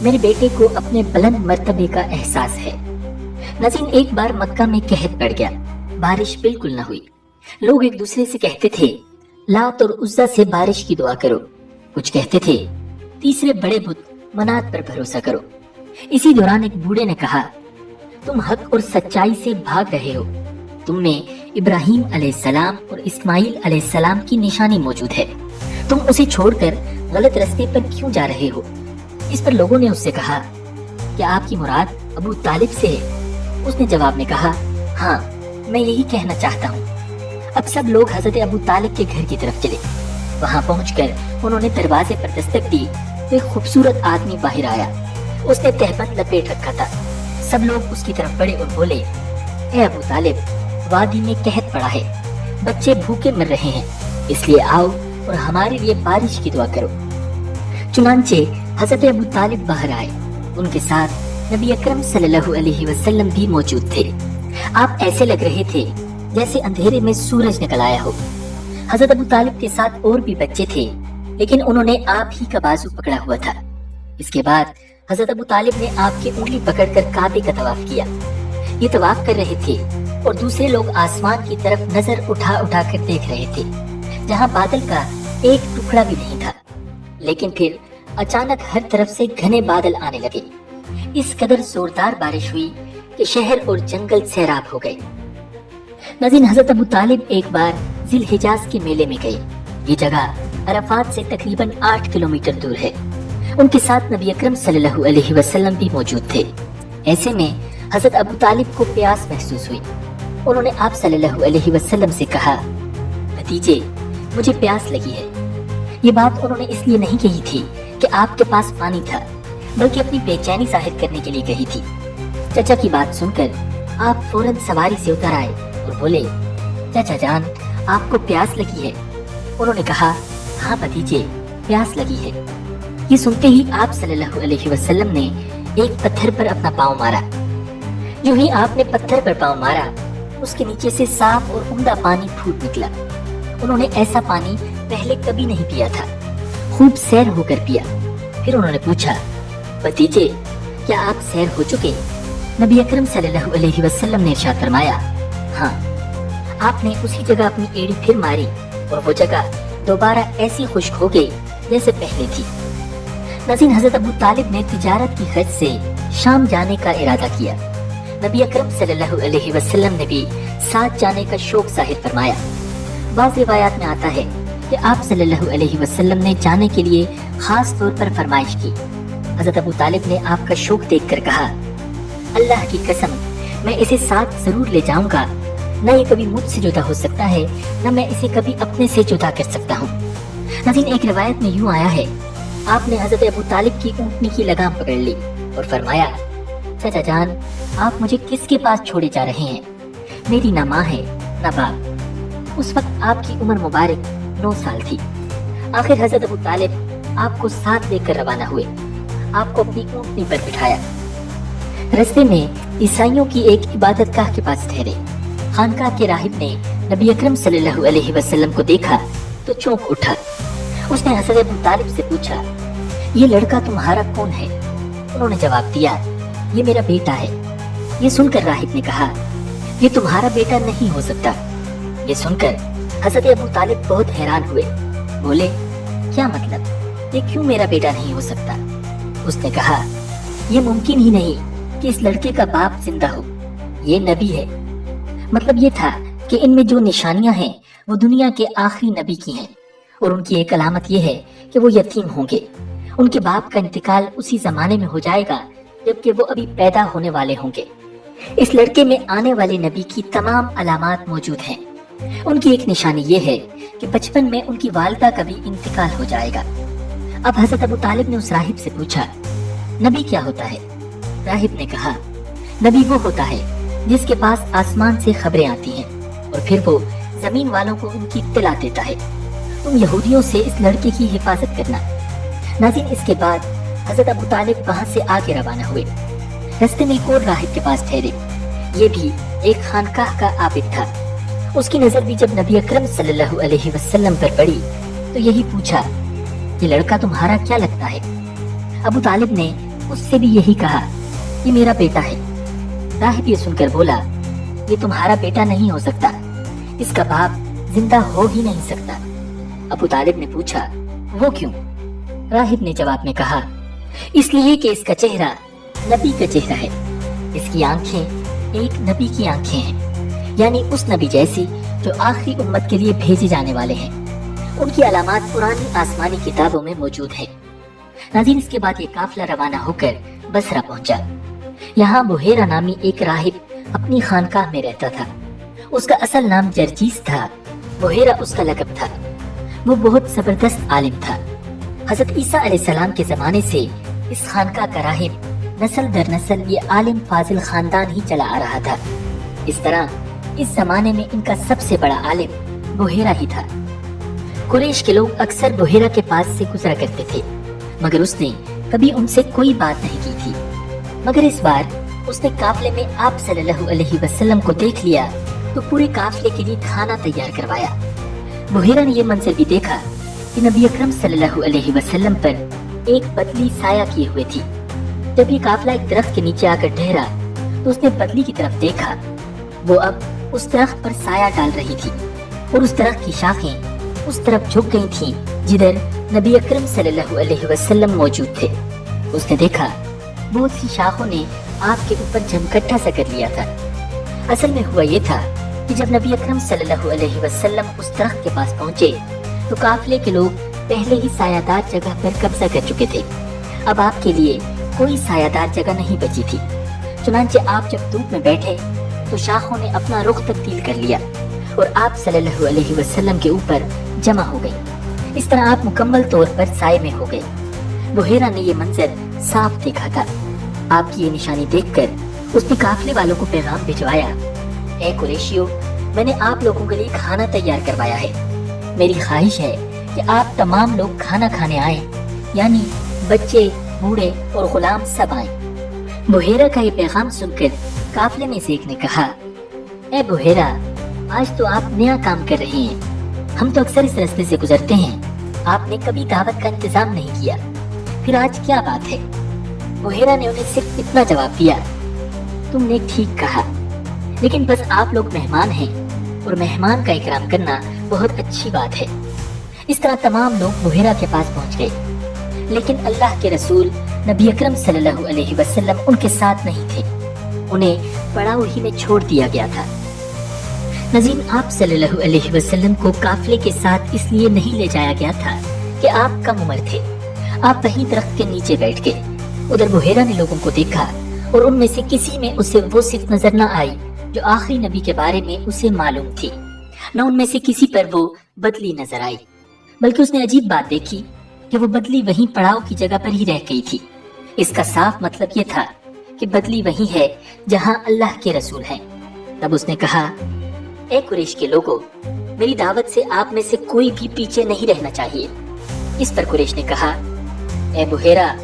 मेरे बेटे को अपने बुलंद मर्तबे का एहसास है। नाज़रीन, एक बार मक्का में कहत पड़ गया, बारिश बिल्कुल न हुई। लोग एक दूसरे से कहते थे, लात और उज़्ज़ा से बारिश की दुआ करो। कुछ कहते थे, तीसरे बड़े बुत मनात पर भरोसा करो। इसी दौरान एक बूढ़े ने कहा, तुम हक और सच्चाई से भाग रहे हो। तुम में इब्राहीम अलैहिस्सलाम और इस्माइल अलैहिस्सलाम की निशानी मौजूद है। तुम उसे छोड़कर गलत रास्ते पर क्यों जा रहे हो? इस पर लोगों ने उससे कहा, क्या आपकी मुराद अबू तालिब से है? उसने जवाब में कहा, हाँ, मैं यही कहना चाहता हूँ। अब सब लोग हजरत अबू तालिब के घर की तरफ चले। वहाँ पहुंचकर उन्होंने दरवाजे पर दस्तक दी तो एक खूबसूरत आदमी बाहर आया। उसने तहबंद लपेट रखा था। सब लोग उसकी तरफ बढ़े और बोले, ए अबू तालिब, वादी में कहत पड़ा है, बच्चे भूखे मर रहे हैं, इसलिए आओ और हमारे लिए बारिश की दुआ करो। चुनांचे हजरत अबू तालिब बाहर आए। उनके साथ नबी अकरम सल्लल्लाहु अलैहि वसल्लम भी मौजूद थे। आप ऐसे लग रहे थे जैसे अंधेरे में सूरज निकल आया हो। हजरत अबू तालिब के साथ और भी बच्चे थे, लेकिन उन्होंने आप ही का बाजू पकड़ा हुआ था। इसके बाद हजरत अबू तालिब ने आपकी उंगली पकड़कर काबे का तवाफ किया। ये तवाफ कर रहे थे और दूसरे लोग आसमान की तरफ नजर उठा उठा कर देख रहे थे, जहाँ बादल का एक टुकड़ा भी नहीं था। लेकिन फिर अचानक हर तरफ से घने बादल आने लगे। इस कदर जोरदार बारिश हुई कि शहर और जंगल सैराब हो गए। नाज़रीन, हजरत अबू तालिब एक बार जिल हिजाज के मेले में गए। ये जगह अरफात से तकरीबन 8 किलोमीटर दूर है। उनके साथ नबी अकरम सल्लल्लाहु अलैहि वसल्लम भी मौजूद थे। ऐसे में हजरत अबू तालिब को प्यास महसूस हुई। उन्होंने आप सल्लल्लाहु अलैहि वसल्लम से कहा, भतीजे, मुझे प्यास लगी है। ये बात उन्होंने इसलिए नहीं कही थी कि आपके पास पानी था, बल्कि अपनी बेचैनी जाहिर करने के लिए कही थी। चाचा की बात सुनकर आप फौरन सवारी से उतर आए और बोले, चाचा जान, आपको प्यास लगी है? उन्होंने कहा, हाँ भतीजे, प्यास लगी है। ये सुनते ही आप सल्लल्लाहु अलैहि वसल्लम ने एक पत्थर पर अपना पांव मारा। جو ہی آپ نے پتھر پر پاؤں مارا اس کے نیچے سے صاف اور عمدہ پانی پھوٹ نکلا۔ انہوں نے ایسا پانی پہلے کبھی نہیں پیا تھا، خوب سیر ہو کر پیا۔ پھر انہوں نے پوچھا، بھتیجے کیا آپ سیر ہو چکے؟ نبی اکرم صلی اللہ علیہ وسلم نے ارشاد فرمایا، ہاں۔ آپ نے اسی جگہ اپنی ایڑی پھر ماری اور وہ جگہ دوبارہ ایسی خشک ہو گئی جیسے پہلے تھی۔ ناظرین، حضرت ابو طالب نے تجارت کی غرض سے شام جانے کا ارادہ کیا۔ نبی اکرم صلی اللہ علیہ وسلم نے بھی ساتھ جانے کا شوق ظاہر فرمایا۔ بعض روایات میں آتا ہے کہ آپ صلی اللہ علیہ وسلم نے جانے کے لیے خاص طور پر فرمائش کی۔ حضرت ابو طالب نے آپ کا شوق دیکھ کر کہا، اللہ کی قسم میں اسے ساتھ ضرور لے جاؤں گا، نہ یہ کبھی مجھ سے جدا ہو سکتا ہے نہ میں اسے کبھی اپنے سے جدا کر سکتا ہوں۔ ناظرین، ایک روایت میں یوں آیا ہے، آپ نے حضرت ابو طالب کی اونٹنی کی لگام پکڑ لی اور فرمایا، چچا جان آپ مجھے کس کے پاس چھوڑے جا رہے ہیں؟ میری نہ ماں ہے نہ باپ۔ اس وقت آپ کی عمر مبارک 9 سال تھی۔ آخر حضرت ابو طالب آپ کو ساتھ لے کر روانہ ہوئے، آپ کو اپنی اونٹنی پر بٹھایا۔ رستے میں عیسائیوں کی ایک عبادت گاہ کے پاس ٹھہرے۔ خانقاہ کے راہب نے نبی اکرم صلی اللہ علیہ وسلم کو دیکھا تو چونک اٹھا۔ اس نے حضرت ابو طالب سے پوچھا، یہ لڑکا تمہارا کون ہے؟ انہوں نے جواب دیا، یہ میرا بیٹا ہے۔ یہ سن کر راہب نے کہا، یہ تمہارا بیٹا نہیں ہو سکتا۔ یہ سن کر حضرت ابو طالب بہت حیران ہوئے، بولے، کیا مطلب؟ یہ کیوں میرا بیٹا نہیں ہو سکتا؟ اس نے کہا، یہ ممکن ہی نہیں کہ اس لڑکے کا باپ زندہ ہو، یہ نبی ہے۔ مطلب یہ تھا کہ ان میں جو نشانیاں ہیں وہ دنیا کے آخری نبی کی ہیں، اور ان کی ایک علامت یہ ہے کہ وہ یتیم ہوں گے۔ ان کے باپ کا انتقال اسی زمانے میں ہو جائے گا جبکہ وہ ابھی پیدا ہونے والے ہوں گے۔ اس لڑکے میں آنے والے نبی کی تمام علامات موجود ہیں۔ ان کی ایک نشانی یہ ہے کہ بچپن میں ان کی والدہ کا بھی انتقال ہو جائے گا۔ اب حضرت ابو طالب نے اس راہب سے پوچھا، نبی کیا ہوتا ہے؟ راہب نے کہا، نبی وہ ہوتا ہے جس کے پاس آسمان سے خبریں آتی ہیں اور پھر وہ زمین والوں کو ان کی اطلاع دیتا ہے۔ تم یہودیوں سے اس لڑکے کی حفاظت کرنا۔ ناظرین، اس کے بعد حضرت ابو طالب وہاں سے آگے روانہ ہوئے۔ رستے میں ایک اور راہب کے پاس ٹھہرے، یہ بھی ایک خانقاہ کا عابد تھا۔ اس کی نظر بھی جب نبی اکرم صلی اللہ علیہ وسلم پر پڑی تو یہی پوچھا، یہ لڑکا تمہارا کیا لگتا ہے؟ ابو طالب نے اس سے بھی یہی کہا، یہ میرا بیٹا ہے۔ راہب یہ سن کر بولا، یہ تمہارا بیٹا نہیں ہو سکتا، اس کا باپ زندہ ہو ہی نہیں سکتا۔ ابو طالب نے پوچھا، وہ کیوں؟ راہب نے جواب میں کہا، اس لیے کہ اس کا چہرہ نبی کا چہرہ ہے، اس کی آنکھیں ایک نبی کی آنکھیں ہیں، یعنی اس نبی جیسی جو آخری امت کے لیے بھیجے جانے والے ہیں۔ ان کی علامات پرانی آسمانی کتابوں میں موجود ہیں۔ ناظرین، اس کے بعد یہ قافلہ روانہ ہو کر بصرہ پہنچا۔ یہاں بحیرہ نامی ایک راہب اپنی خانقاہ میں رہتا تھا۔ اس کا اصل نام جرجیس تھا، بحیرہ اس کا لقب تھا۔ وہ بہت زبردست عالم تھا۔ حضرت عیسیٰ علیہ السلام کے زمانے سے اس خانقاہ کا راہب نسل در نسل یہ عالم فاضل خاندان ہی چلا آ رہا تھا۔ اس طرح اس زمانے میں ان کا سب سے بڑا عالم بحیرہ ہی تھا۔ قریش کے لوگ اکثر بحیرہ کے پاس سے گزرا کرتے تھے، مگر اس نے کبھی ان سے کوئی بات نہیں کی تھی۔ مگر اس بار اس نے قافلے میں آپ صلی اللہ علیہ وسلم کو دیکھ لیا تو پورے قافلے کے لیے کھانا تیار کروایا۔ بحیرہ نے یہ منظر بھی دیکھا کہ نبی اکرم صلی اللہ علیہ وسلم پر ایک پتلی سایہ کیے ہوئے تھی۔ جب یہ قافلہ ایک درخت کے نیچے آ کر ٹھہرا تو اس نے پتلی کی طرف دیکھا، وہ اب اس درخت پر سایہ ڈال رہی تھی اور اس درخت کی شاخیں اس طرف جھک گئی تھیں جدھر نبی اکرم صلی اللہ علیہ وسلم موجود تھے۔ اس نے دیکھا بہت سی شاخوں نے آپ کے اوپر جمکٹا سا کر لیا تھا۔ اصل میں ہوا یہ تھا کہ جب نبی اکرم صلی اللہ علیہ وسلم اس درخت کے پاس پہنچے تو قافلے کے لوگ پہلے ہی سایہ دار جگہ پر قبضہ کر چکے تھے۔ اب آپ کے لیے کوئی سایہ دار جگہ نہیں بچی تھی۔ چنانچہ آپ جب دھوپ میں بیٹھے تو شاخوں نے اپنا رخ تبدیل کر لیا اور آپ صلی اللہ علیہ وسلم کے اوپر جمع ہو گئی۔ اس طرح آپ مکمل طور پر سائے میں ہو گئے۔ بحیرہ نے یہ منظر صاف دیکھا تھا۔ آپ کی یہ نشانی دیکھ کر اس نے قافلے والوں کو پیغام بھجوایا، اے قریشیو، میں نے آپ لوگوں کے لیے کھانا تیار کروایا ہے۔ میری خواہش ہے کہ آپ تمام لوگ کھانا کھانے آئیں، یعنی بچے، بوڑھے اور غلام سب آئیں۔ بحیرہ کا یہ پیغام سن کر काफले में से एक ने कहा, ए बुहेरा, आज तो आप नया काम कर रहे हैं। हम तो अक्सर इस रास्ते से गुजरते हैं, आपने कभी दावत का इंतजाम नहीं किया, फिर आज क्या बात है? बुहेरा ने उन्हें सिर्फ इतना जवाब दिया, तुमने ठीक कहा, लेकिन बस आप लोग मेहमान हैं और मेहमान का इकराम करना बहुत अच्छी बात है। इस तरह तमाम लोग बुहेरा के पास पहुंच गए, लेकिन अल्लाह के रसूल नबी अकरम सल्लल्लाहु अलैहि वसल्लम उनके साथ नहीं थे। उन्हें पड़ाव ही में छोड़ दिया गया था। नज़ीर, आप सल्लल्लाहु अलैहि वसल्लम को काफिले के साथ इसलिए नहीं ले जाया गया था कि आप कम उम्र थे। आप वहीं दरख्त के नीचे बैठ गए। उधर बुहेरा ने लोगों को देखा और उनमें से किसी में उसे वो सिर्फ नजर न आई जो आखिरी नबी के बारे में उसे मालूम थी। न उनमें से किसी पर वो बदली नजर आई, बल्कि उसने अजीब बात देखी कि वो बदली वहीं पड़ाव की जगह पर ही रह गई थी। इसका साफ मतलब ये था कि बदली वही है जहां अल्लाह के रसूल हैं। तब उसने कहा, ए कुरैश के लोगों, मेरी दावत से आप में से कोई भी पीछे नहीं रहना चाहिए। इस पर कुरैश ने कहा, ए बुहेरा,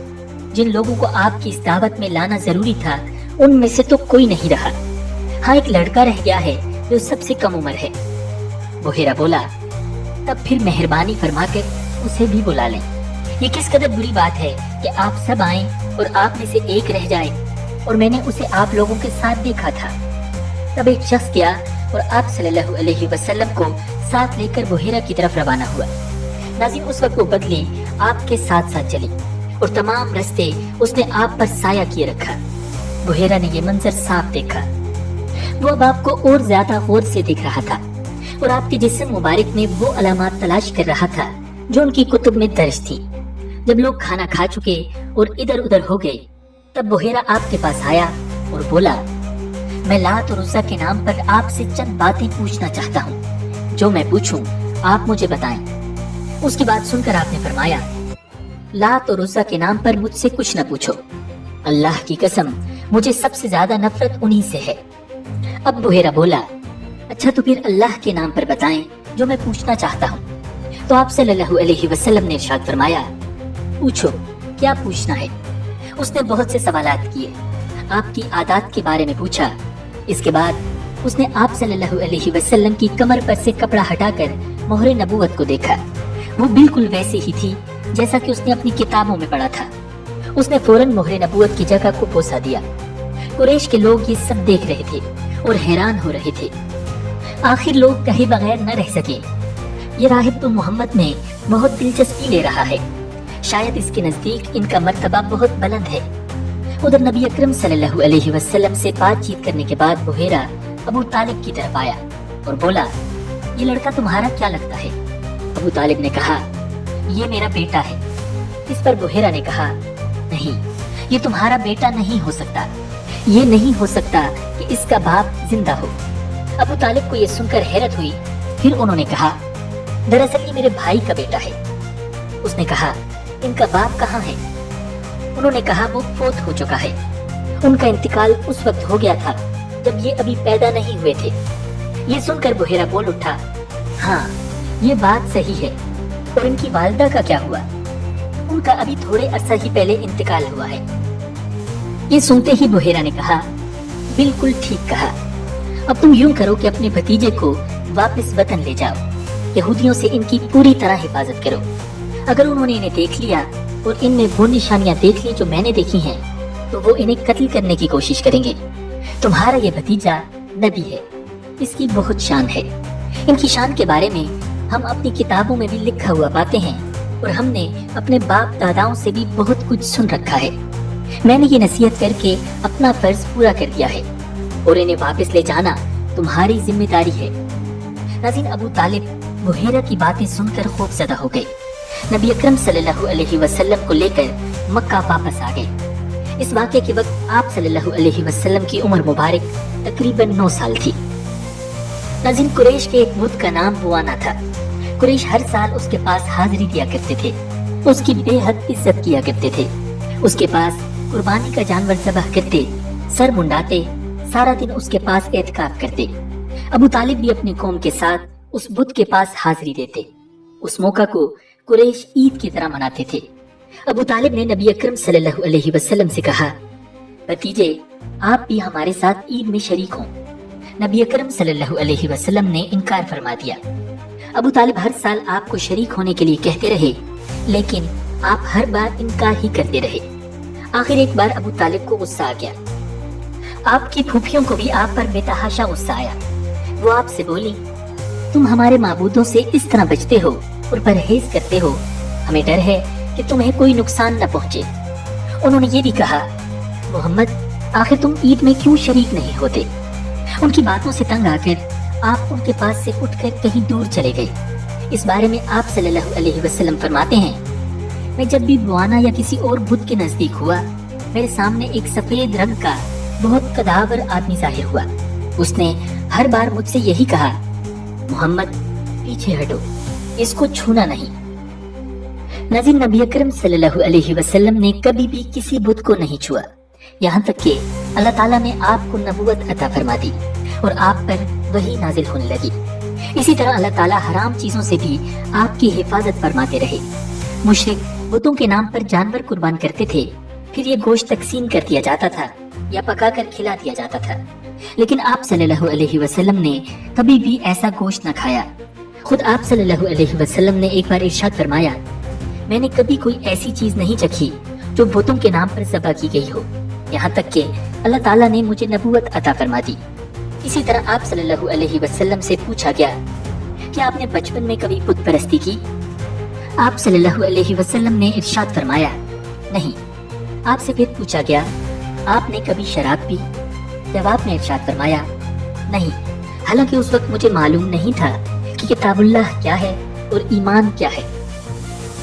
जिन लोगों को आपकी इस दावत में लाना जरूरी था उनमें से तो कोई नहीं रहा। हाँ, एक लड़का रह गया है जो सबसे कम उम्र है। बुहेरा बोला, तब फिर मेहरबानी फरमाकर उसे भी बुला लें। ये किस कदर बुरी बात है कि आप सब आएं और आप में से एक रह जाए, और मैंने उसे आप लोगों के साथ देखा था। तब एक शख्स गया और आप सल्लल्लाहु अलैहि वसल्लम को साथ लेकर बुहेरा की तरफ रवाना हुआ। नाज़रीन, उस वक्त वो बदली आपके साथ साथ चली और तमाम रास्ते उसने आप पर साया किए रखा। बुहेरा ने ये मंजर साफ देखा। वो अब आपको और ज्यादा गौर से देख रहा था और आपके जिस्म मुबारक में वो अलामात तलाश कर रहा था जो उनकी कुतुब में दर्ज थी। जब लोग खाना खा चुके और इधर उधर हो गए, तब बुहेरा आपके पास आया और बोला, मैं लात और उज़्ज़ा के नाम पर आपसे चंद बातें पूछना चाहता हूँ। जो मैं पूछूं आप मुझे बताएं। उसकी बात सुनकर आपने फरमाया, लात और उज़्ज़ा के नाम पर मुझसे कुछ न पूछो। अल्लाह की कसम, मुझे सबसे ज्यादा नफरत उन्हीं से है। अब बुहेरा बोला, अच्छा तो फिर अल्लाह के नाम पर बताएं जो मैं पूछना चाहता हूँ। तो आप सल्लल्लाहु अलैहि वसल्लम ने इरशाद फरमाया, पूछो, क्या पूछना है? उसने बहुत से सवालात किए, आपकी आदत के बारे में पूछा। इसके बाद उसने आप सल्लल्लाहु अलैहि वसल्लम की कमर पर से कपड़ा हटाकर मोहरे नबूवत को देखा। वो बिल्कुल वैसी ही थी जैसा कि उसने अपनी किताबों में पढ़ा था। उसने फौरन मोहरे नबूवत की जगह को पोसा दिया। कुरैश के लोग ये सब देख रहे थे और हैरान हो रहे थे। आखिर लोग कहे बगैर न रह सके। ये राहिब तो मोहम्मद में बहुत दिलचस्पी ले रहा है, शायद इसके नजदीक इनका मर्तबा बहुत बुलंद है। उधर नबी अकरम सल्लल्लाहु अलैहि वसल्लम से बातचीत करने के बाद बुहेरा अबू तालिब की तरफ आया और बोला, ये लड़का तुम्हारा क्या लगता है? अबू तालिब ने कहा, ये मेरा बेटा है। इस पर बुहेरा ने कहा, नहीं, ये तुम्हारा बेटा नहीं हो सकता। ये नहीं हो सकता कि इसका बाप जिंदा हो। अबू तालिब को ये सुनकर हैरत हुई। फिर उन्होंने कहा, दरअसल ये मेरे भाई का बेटा है। उसने कहा, इनका बाप कहाँ है? उन्होंने कहा, वो फौत हो चुका है। उनका इंतकाल उस वक्त हो गया था जब ये अभी पैदा नहीं हुए थे। ये सुनकर बुहेरा बोल उठा, हाँ, ये बात सही है। और इनकी वालिदा का क्या हुआ? उनका अभी थोड़े अरसा ही पहले इंतकाल हुआ है। ये सुनते ही बुहेरा ने कहा, बिल्कुल ठीक कहा। अब तुम यूं करो कि अपने भतीजे को वापस वतन ले जाओ। यहूदियों से इनकी पूरी तरह हिफाजत करो। अगर उन्होंने इन्हें देख लिया और इनमें वो निशानियां देख ली जो मैंने देखी हैं, तो वो इन्हें कत्ल करने की कोशिश करेंगे। तुम्हारा ये भतीजा नबी है, इसकी बहुत शान है। इनकी शान के बारे में हम अपनी किताबों में भी लिखा हुआ पाते हैं और हमने अपने बाप दादाओं से भी बहुत कुछ सुन रखा है। मैंने ये नसीहत करके अपना फर्ज पूरा कर दिया है और इन्हें वापस ले जाना तुम्हारी जिम्मेदारी है। नाज़रीन, अबू तालिब बुहेरा की बातें सुनकर खौफज़दा हो गए। नबी अकरम सल्लल्लाहु अलैहि वसल्लम को लेकर मक्का वापस आ गए। इस वाक़े के वक्त आप सल्लल्लाहु अलैहि वसल्लम की उम्र मुबारक तकरीबन 9 साल थी। नाज़रीन, कुरैश के एक बुत का नाम बुआना था। कुरैश हर साल उसके पास हाजिरी दिया करते थे, उसकी बेहद इज्जत किया करते थे। उसके पास कुर्बानी का जानवर ज़बह करते, सर मुंडाते, सारा दिन उसके पास एतकाफ करते। अबू तालिब भी अपनी कौम के साथ उस बुत के पास हाजिरी देते। उस मौका को कुरैश ईद की तरह मनाते थे। अबू तालिब ने नबी अकरम सल्लल्लाहु अलैहि वसल्लम से कहा, भतीजे, आप भी हमारे साथ ईद में शरीक हों। नबी अकरम सल्लल्लाहु अलैहि वसल्लम ने इनकार फरमा दिया। अबू तालिब हर साल आपको शरीक होने के लिए कहते रहे, लेकिन आप हर बार इनकार ही करते रहे। आखिर एक बार अबू तालिब को गुस्सा आ गया। आपकी फूफियों को भी आप पर बेतहाशा गुस्सा आया। वो आपसे बोली, तुम हमारे माबूदों से इस तरह बचते हो और परहेज करते हो, हमें डर है कि तुम्हें कोई नुकसान न पहुंचे। उन्होंने ये भी कहा, मोहम्मद आखिर तुम ईद में क्यों शरीक नहीं होते? उनकी बातों से तंग आकर आप उनके पास से उठकर कहीं दूर चले गए। इस बारे में आप सल्लल्लाहु अलैहि वसल्लम फरमाते हैं, मैं जब भी बुआना या किसी और बुत के नजदीक हुआ, मेरे सामने एक सफेद रंग का बहुत कदावर आदमी जाहिर हुआ। उसने हर बार मुझसे यही कहा, मोहम्मद पीछे हटो, इसको छूना नहीं। नाज़रीन, नबी अकरम सल्लल्लाहु अलैहि वसल्लम ने कभी भी किसी बुत को नहीं छुआ, यहाँ तक कि अल्लाह ताला ने आपको नबूवत अता फरमा दी और आप पर वही नाजिल होने लगी। इसी तरह अल्लाह ताला हराम चीजों से भी आपकी हिफाजत फरमाते रहे। मुशरिक बुतों के नाम पर जानवर कुर्बान करते थे, फिर ये गोश्त तकसीम कर दिया जाता था या पकाकर खिला दिया जाता था, लेकिन आप सल्लल्लाहु अलैहि वसल्लम ने कभी भी ऐसा गोश्त न खाया। खुद आप सल्लल्लाहु अलैहि वसल्लम ने एक बार इरशाद फरमाया, मैंने कभी कोई ऐसी चीज नहीं चखी जो बुतों के नाम पर ज़बह की गई हो, यहाँ तक कि अल्लाह ताला ने मुझे नबूवत अता फरमा दी। इसी तरह आप सल्लल्लाहु अलैहि वसल्लम से पूछा गया कि आपने बचपन में कभी बुत परस्ती की? आप सल्लल्लाहु अलैहि वसल्लम ने इरशाद फरमाया, नहीं। आपसे फिर पूछा गया, आपने कभी शराब पी? जवाब में इरशाद फरमाया, नहीं। हालांकि उस वक्त मुझे मालूम नहीं था कि किताबुल्लाह क्या है और ईमान क्या है।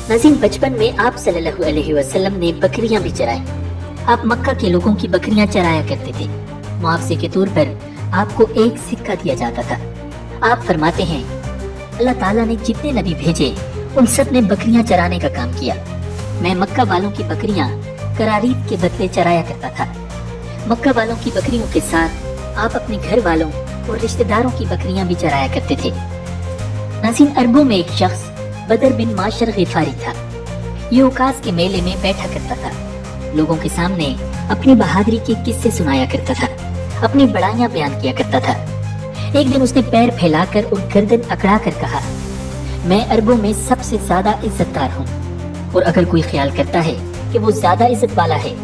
नाज़रीन, बचपन में आप सल्लल्लाहु अलैहि वसल्लम ने बकरियां भी चराई। आप मक्का के लोगों की बकरियां चराया करते थे। मुआवजे के तौर पर आपको एक सिक्का दिया जाता था। आप फरमाते हैं, अल्लाह ताला ने जितने नबी भेजे उन सब ने बकरियां चराने का काम किया। मैं मक्का वालों की बकरियां करारीत के बदले चराया करता था। मक्का वालों की बकरियों के साथ आप अपने घर वालों और रिश्तेदारों की बकरियां भी चराया करते थे। नाज़रीन, अरबों में एक शख्स बदर बिन माशर गिफारी था। ये उकास के मेले में बैठा करता था, लोगों के सामने अपनी बहादुरी के किस्से सुनाया करता था, अपनी बड़ाइयां बयान किया करता था। एक दिन उसने पैर फैलाकर और गर्दन अकड़ा कर कहा, मैं अरबों में सबसे ज्यादा इज्जतदार हूँ, और अगर कोई ख्याल करता है कि वो ज्यादा इज्जत वाला है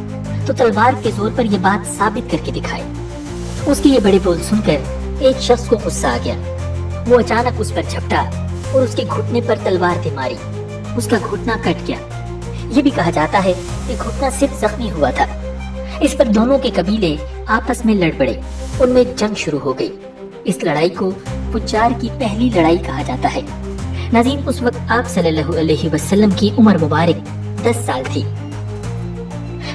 तो तलवार के जोर पर यह बात साबित करके दिखाए। उसके ये बड़े बोल सुनकर एक शख्स को गुस्सा आ गया। वो अचानक उस पर झपटा और उसके घुटने पर तलवार से मारी। उसका घुटना कट गया। ये भी कहा जाता है कि घुटना सिर्फ जख्मी हुआ था। इस पर दोनों के कबीले आपस में लड़ पड़े, उनमें जंग शुरू हो गई। इस लड़ाई को फुज्जार की पहली लड़ाई कहा जाता है। नाज़रीन, उस वक्त आप सल्लल्लाहु अलैहि वसल्लम की उम्र मुबारक 10 साल थी।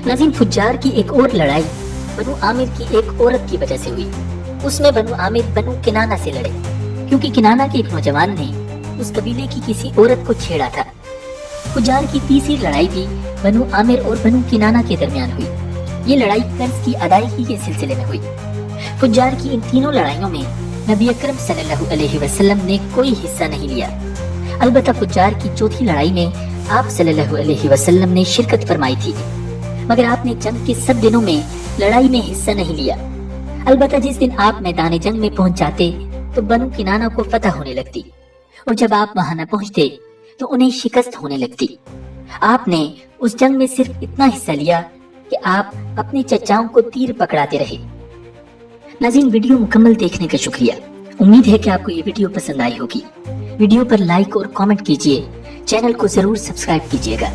नाज़रीन, फुज्जार की एक और लड़ाई बनु आमिर की एक औरत की वजह से हुई। उसमें बनु आमिर बनु किनाना से लड़े, क्योंकि किनाना के एक नौजवान ने उस कबीले की किसी औरत को छेड़ा था। फुज्जार की तीसरी लड़ाई भी बनु आमिर और बनु किनाना के दरमियान हुई। ये लड़ाई कर्ज की अदायगी के सिलसिले में हुई। फुज्जार की इन तीनों लड़ाइयों में नबी अकरम सल्लल्लाहु अलैहि वसल्लम ने कोई हिस्सा नहीं लिया। अलबत्ता फुज्जार की चौथी लड़ाई में आप सल्लल्लाहु अलैहि वसल्लम ने शिरकत फरमाई थी, मगर आपने जंग के सब दिनों में लड़ाई में हिस्सा नहीं लिया। अलबत्ता जिस दिन आप मैदान जंग में पहुंच जाते तो बनु किनाना को फतह होने लगती, और जब आप वहां न पहुंचते तो उन्हें शिकस्त होने लगती। आपने उस जंग में सिर्फ इतना हिस्सा लिया कि आप अपने चचाओं को तीर पकड़ाते रहे। नाज़रीन, वीडियो मुकम्मल देखने का शुक्रिया। उम्मीद है कि आपको ये वीडियो पसंद आई होगी। वीडियो पर लाइक और कमेंट कीजिए, चैनल को जरूर सब्सक्राइब कीजिएगा।